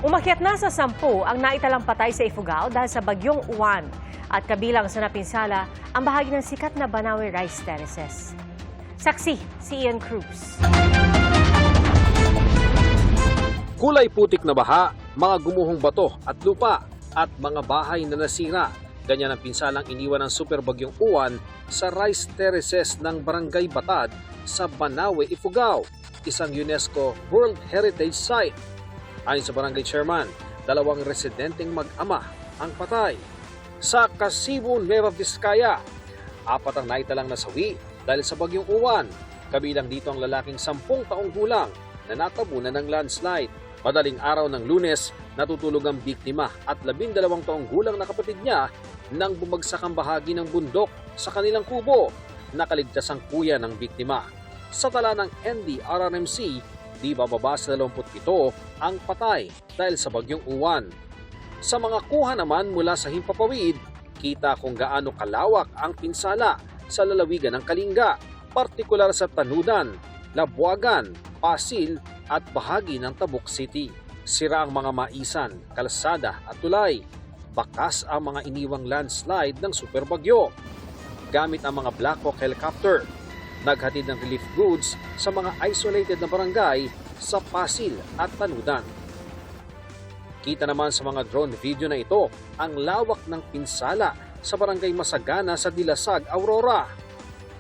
Umakyat na sa 10 ang naitalang patay sa Ifugao dahil sa bagyong Uwan. At kabilang sa napinsala ang bahagi ng sikat na Banawe Rice Terraces. Saksi si Ian Cruz. Kulay putik na baha, mga gumuhong bato at lupa at mga bahay na nasira. Ganyan ang pinsalang iniwan ng super bagyong Uwan sa Rice Terraces ng Barangay Batad sa Banawe, Ifugao, isang UNESCO World Heritage Site. Ayon sa barangay chairman, 2 residenteng mag-ama ang patay. Sa Kasibu, Nueva Vizcaya, 4 ang naitalang nasawi dahil sa bagyong Uwan. Kabilang dito ang lalaking 10 taong gulang na natabunan ng landslide. Madaling araw ng Lunes, natutulog ang biktima at 12 taong gulang na kapatid niya nang bumagsak ang bahagi ng bundok sa kanilang kubo. Nakaligtas ang kuya ng biktima. Sa tala ng NDRRMC, di bababa sa 27 ang patay dahil sa bagyong Uwan. Sa mga kuha naman mula sa himpapawid, kita kung gaano kalawak ang pinsala sa lalawigan ng Kalinga, partikular sa Tanudan, Labuagan, Pasil at bahagi ng Tabuk City. Sira ang mga maisan, kalsada at tulay. Bakas ang mga iniwang landslide ng superbagyo. Gamit ang mga Black Hawk helicopter, naghatid ng relief goods sa mga isolated na barangay sa Pasil at Tanudan. Kita naman sa mga drone video na ito ang lawak ng pinsala sa barangay Masagana sa Dilasag, Aurora.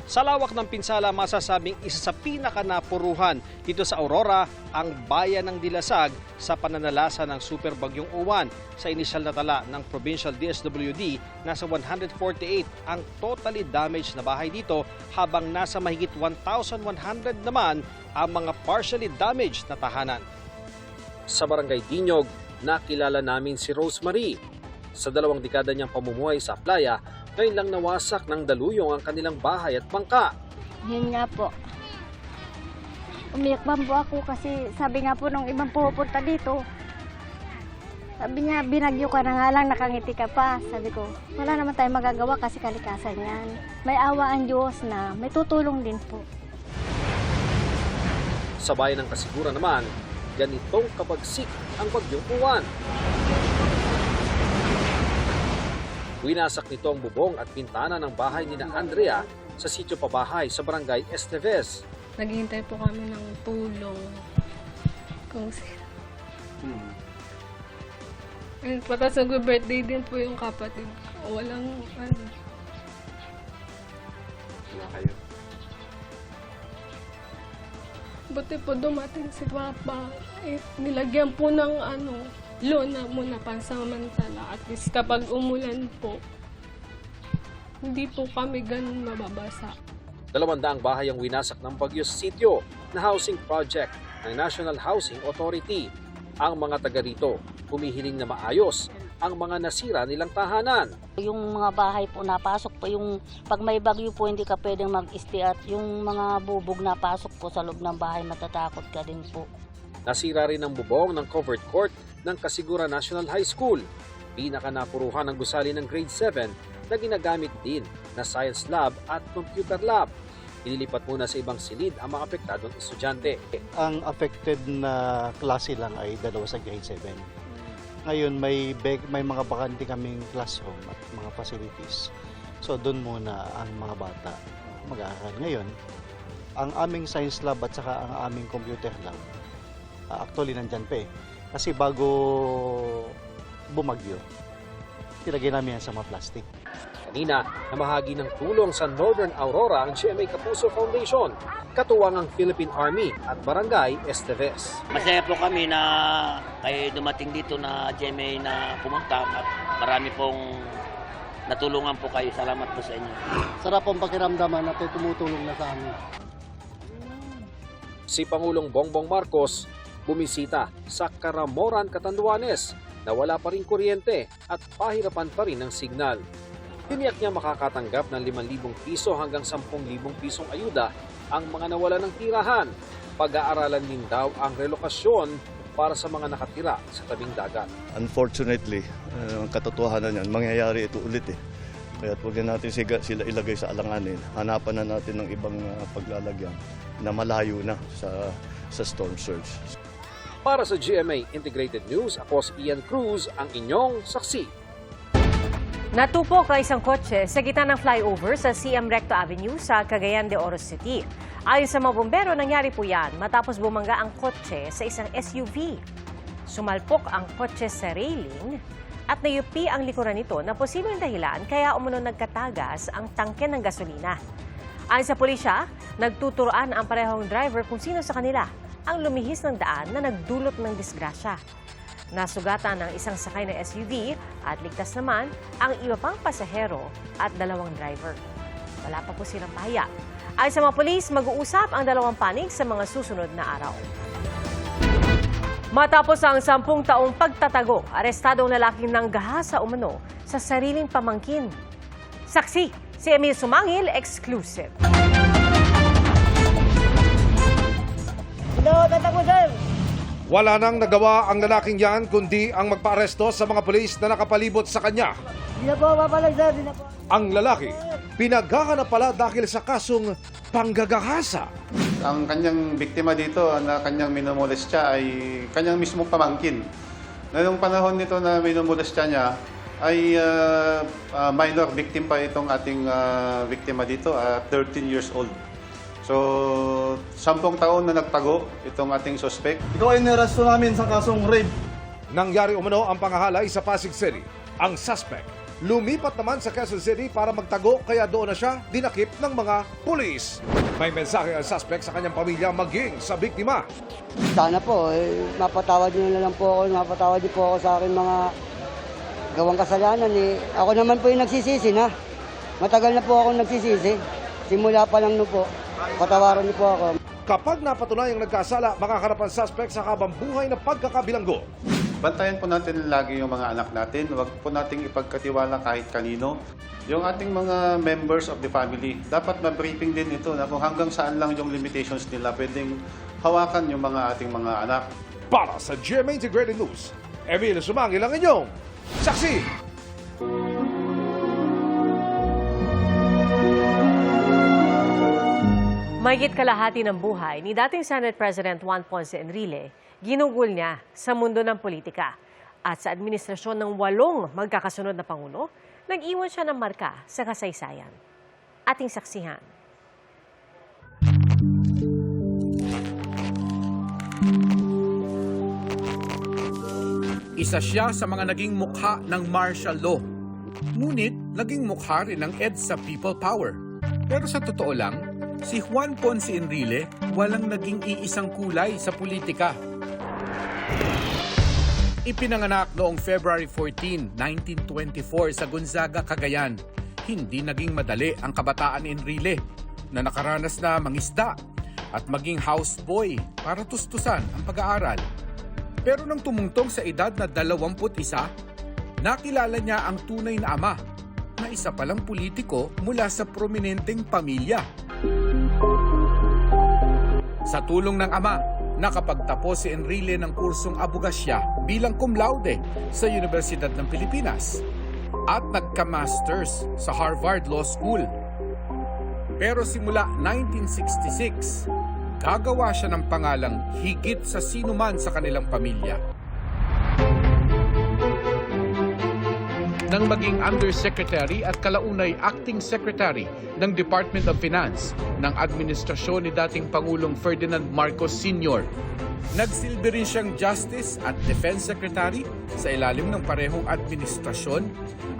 Sa lawak ng pinsala, masasabing isa sa pinakanapuruhan dito sa Aurora ang bayan ng Dilasag sa pananalasa ng super bagyong Uwan. Sa inisyal na tala ng Provincial DSWD, nasa 148 ang totally damaged na bahay dito, habang nasa mahigit 1,100 naman ang mga partially damaged na tahanan. Sa barangay Dinyog, nakilala namin si Rosemary. Sa 2 dekada niyang pamumuhay sa playa, ngayon lang nawasak ng daluyong ang kanilang bahay at bangka. Yun nga po. Umiyak po ako kasi sabi nga po nung ibang pupunta dito, sabi niya, binagyo ka na nga lang, nakangiti ka pa. Sabi ko, wala naman tayong magagawa kasi kalikasan yan. May awa ang Diyos na may tutulong din po. Sa bayan ng Kasiguran naman, ganitong kabagsik ang bagyong Uwan. Winasak nito ang bubong at bintana ng bahay ni Andrea sa sitio pabahay sa barangay Esteves. Naghihintay po kami ng tulong. Kung And patas nag-birthday din po yung kapatid ko. Walang ano. Wala kayo. Buti po dumating si Papa. Nilagyan po ng lona muna pansamantala. At least kapag umulan po, hindi po kami ganun mababasa. 200 bahay ang winasak ng bagyo sa sitio na housing project ng National Housing Authority. Ang mga taga rito humihiling na maayos ang mga nasira nilang tahanan. Yung mga bahay po napasok po, yung pag may bagyo po hindi ka pwedeng mag-stay, at yung mga bubog napasok po sa loob ng bahay, matatakot ka din po. Nasira rin ang bubong ng covered court ng Kasiguran National High School. Pinakanapuruhan ang gusali ng grade 7 na ginagamit din na science lab at computer lab. Inilipat muna sa ibang silid ang mga apektadong estudyante. Ang affected na klase lang ay 2 sa grade 7. Ngayon may mga bakante kaming classroom at mga facilities. So doon muna ang mga bata mag-aaral. Ngayon, ang aming science lab at saka ang aming computer lab, actually nandyan pa eh. Kasi bago bumagyo, tilagay namin yan sa mga plastic. Kanina, namahagi ng tulong sa Northern Aurora ang GMA Kapuso Foundation, katuwang ang Philippine Army at Barangay Esteves. Masaya po kami na kayo dumating dito na GMA na pumunta at marami pong natulungan po kayo. Salamat po sa inyo. Sarap ang pakiramdaman na tumutulong na sa amin. Si Pangulong Bongbong Marcos bumisita sa Caramoran, Catanduanes na wala pa rin kuryente at pahirapan pa rin ng signal. Tiniyak niya makakatanggap ng 5,000 piso hanggang 10,000 pisong ayuda ang mga nawala ng tirahan. Pag-aaralan din daw ang relokasyon para sa mga nakatira sa tabing dagat. Unfortunately, ang katotohanan niyan, mangyayari ito ulit eh. Kaya huwag natin sila ilagay sa alanganin. Hanapan na natin ng ibang paglalagyan na malayo na sa storm surge. Para sa GMA Integrated News, ako si Ian Cruz, ang inyong saksi. Natupok ang isang kotse sa gitna ng flyover sa CM Recto Avenue sa Cagayan de Oro City. Ayon sa mga bumbero, nangyari po yan matapos bumangga ang kotse sa isang SUV. Sumalpok ang kotse sa railing at nayupi ang likuran nito na posibleng dahilan kaya umano nagkatagas ang tangke ng gasolina. Ayon sa pulisya, nagtuturoan ang parehong driver kung sino sa kanila ang lumihis ng daan na nagdulot ng disgrasya. Nasugatan ng isang sakay na SUV at ligtas naman ang iba pang pasahero at 2 driver. Wala pa po silang pahiya. Ayon sa mga pulis, mag-uusap ang 2 panig sa mga susunod na araw. Matapos ang 10 taong pagtatago, arestado ang lalaking nanggaha sa umano sa sariling pamangkin. Saksi, si Emil Sumangil, exclusive. Wala nang nagawa ang lalaking yan kundi ang magpaaresto sa mga pulis na nakapalibot sa kanya. Di na po, papalag sir, di na po. Ang lalaki, pinaghahanap pala dahil sa kasong panggagahasa. Ang kanyang biktima dito na kanyang minumolestya ay kanyang mismong pamangkin. Ngayong panahon nito na minumolestya niya ay minor victim pa itong ating biktima dito, 13 years old. So, 10 taon na nagtago itong ating suspect. Ikaw ay nirasto namin sa kasong rape. Nangyari umano ang pangahalay sa Pasig City. Ang suspect, lumipat naman sa Quezon City para magtago kaya doon na siya dinakip ng mga pulis. May mensahe ang suspect sa kanyang pamilya maging sa biktima. Sana po, mapatawad niyo na lang po ako, mapatawad niyo po ako sa akin mga gawang kasalanan. Ako naman po yung nagsisisi na. Matagal na po ako nagsisisi. Simula pa lang no po. Patawaran niyo po ako. Kapag napatunayang nagkasala, makakaharap ang suspect sa habang buhay na pagkakabilanggo. Bantayan po natin lagi yung mga anak natin. Huwag po nating ipagkatiwala kahit kanino. Yung ating mga members of the family, dapat ma-briefing din ito na kung hanggang saan lang yung limitations nila pwedeng hawakan yung mga ating mga anak. Para sa GMA Integrated News, Emil Sumangil ang inyong saksi. Mahigit kalahati ng buhay ni dating Senate President Juan Ponce Enrile, ginugol niya sa mundo ng politika. At sa administrasyon ng 8 magkakasunod na Pangulo, nag-iwan siya ng marka sa kasaysayan. Ating saksihan. Isa siya sa mga naging mukha ng martial law. Ngunit naging mukha rin ng EDSA People Power. Pero sa totoo lang, si Juan Ponce Enrile walang naging iisang kulay sa politika. Ipinanganak noong February 14, 1924 sa Gonzaga, Cagayan. Hindi naging madali ang kabataan ni Enrile na nakaranas na mangisda at maging houseboy para tustusan ang pag-aaral. Pero nang tumungtong sa edad na 21, nakilala niya ang tunay na ama na isa palang politiko mula sa prominenteng pamilya. Sa tulong ng ama, nakapagtapos si Enrile ng kursong abogasya bilang cum laude sa Universidad ng Pilipinas at nagka-masters sa Harvard Law School. Pero simula 1966, gagawa siya ng pangalang higit sa sinuman sa kanilang pamilya. Nang maging Undersecretary at kalaunay Acting Secretary ng Department of Finance ng administrasyon ni dating Pangulong Ferdinand Marcos Sr. Nagsilbi rin siyang Justice at Defense Secretary sa ilalim ng parehong administrasyon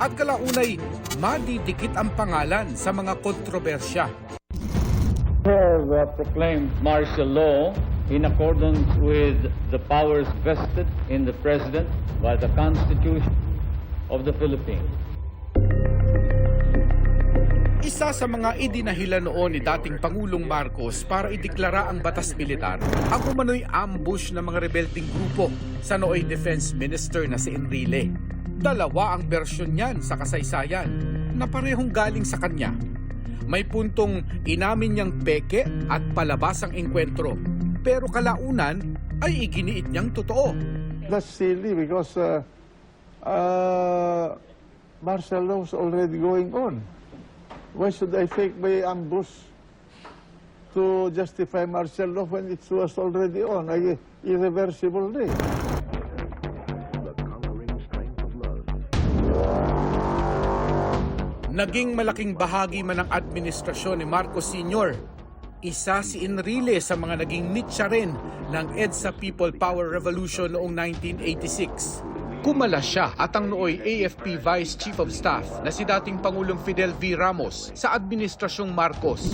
at kalaunay madidikit ang pangalan sa mga kontrobersya. Have proclaimed martial law in accordance with the powers vested in the President by the Constitution of the Philippines. Isa sa mga idinahilan noon ni dating Pangulong Marcos para ideklara ang batas militar, ang umano'y ambush ng mga rebelding grupo sa nooy Defense Minister na si Enrile. 2 ang bersyon niyan sa kasaysayan na parehong galing sa kanya. May puntong inamin niyang peke at palabas ang engkwentro, pero kalaunan ay iginiit niyang totoo. That's silly because martial law is already going on. Why should I take my ambush to justify martial law when it was already on? irreversible na eh. Naging malaking bahagi man ng administrasyon ni Marcos Sr., isa si Enrile sa mga naging mitya rin ng EDSA People Power Revolution noong 1986. Kumala siya at ang nooy AFP Vice Chief of Staff na si dating Pangulong Fidel V. Ramos sa Administrasyong Marcos.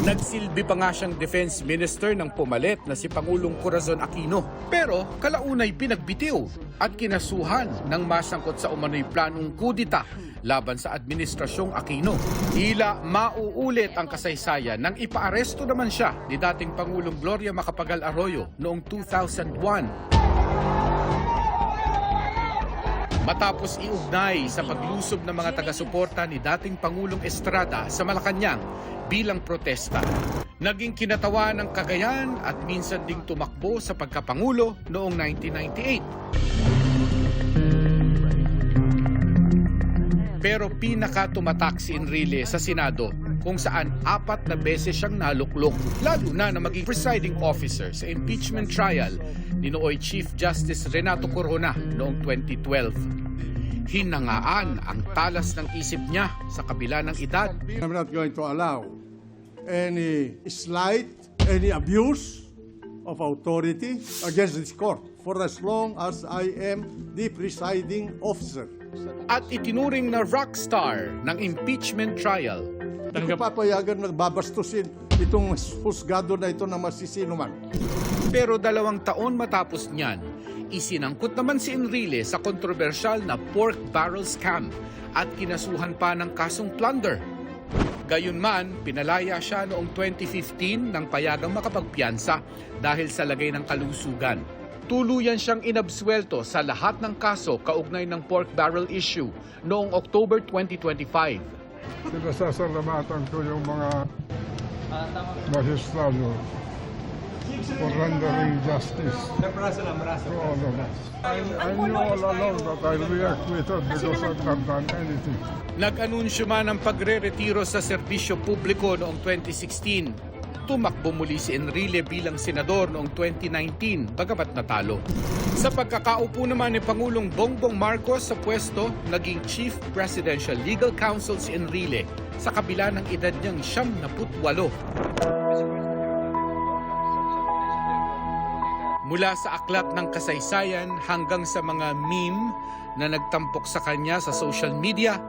Nagsilbi pa nga siyang Defense Minister ng pumalit na si Pangulong Corazon Aquino. Pero kalaunay pinagbitiw at kinasuhan ng masangkot sa umano'y planong kudita laban sa Administrasyong Aquino. Tila mauulit ang kasaysayan nang ipaaresto naman siya ni dating Pangulong Gloria Macapagal Arroyo noong 2001. Matapos iugnay sa paglusob ng mga taga-suporta ni dating Pangulong Estrada sa Malacanang bilang protesta. Naging kinatawa ng Cagayan at minsan ding tumakbo sa pagkapangulo noong 1998. Pero pinaka-tumatak si Enrile sa Senado kung saan 4 na beses siyang naluklok, lalo na maging presiding officer sa impeachment trial ni nooy Chief Justice Renato Corona noong 2012. Hinangaan ang talas ng isip niya sa kabila ng edad. I'm not going to allow any slight, any abuse of authority against this court for as long as I am the presiding officer. At itinuring na rockstar ng impeachment trial. Hindi ko papayagan na babastusin itong husgado na ito na masisinuman. Pero 2 taon matapos niyan, isinangkot naman si Enrile sa kontrobersyal na pork barrel scam at kinasuhan pa ng kasong plunder. Gayunman, pinalaya siya noong 2015 nang payagang makapagpiyansa dahil sa lagay ng kalusugan. Tuluyan siyang inabsuelto sa lahat ng kaso kaugnay ng pork barrel issue noong October 2025. Pinasasalamatan ko yung mga magistrado for rendering justice to all of us. I knew all along that I'll be acquitted because I've not done anything. Nag-anunsyo man ng pagre-retiro sa serbisyo publiko noong 2016. Tumakbo muli si Enrile bilang senador noong 2019 bagamat natalo. Sa pagkakaupo naman ni Pangulong Bongbong Marcos sa pwesto, naging Chief Presidential Legal Counsel si Enrile sa kabila ng edad niyang 78. Mula sa aklat ng kasaysayan hanggang sa mga meme na nagtampok sa kanya sa social media,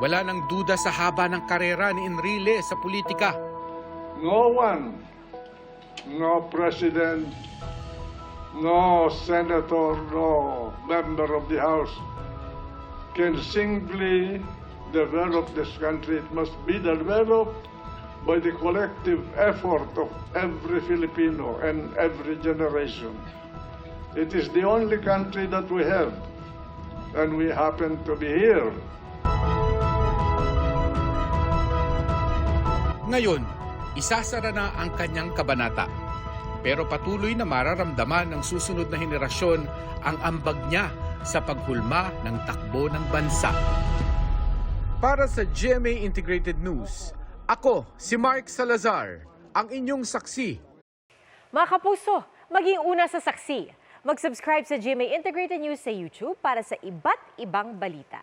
wala nang duda sa haba ng karera ni Enrile sa politika. No one, no president, no senator, no member of the House can singly develop this country. It must be developed by the collective effort of every Filipino and every generation. It is the only country that we have, and we happen to be here. Ngayon, isasara na ang kanyang kabanata. Pero patuloy na mararamdaman ng susunod na henerasyon ang ambag niya sa paghulma ng takbo ng bansa. Para sa GMA Integrated News, ako si Mark Salazar, ang inyong saksi. Mga kapuso, maging una sa saksi. Mag-subscribe sa GMA Integrated News sa YouTube para sa iba't ibang balita.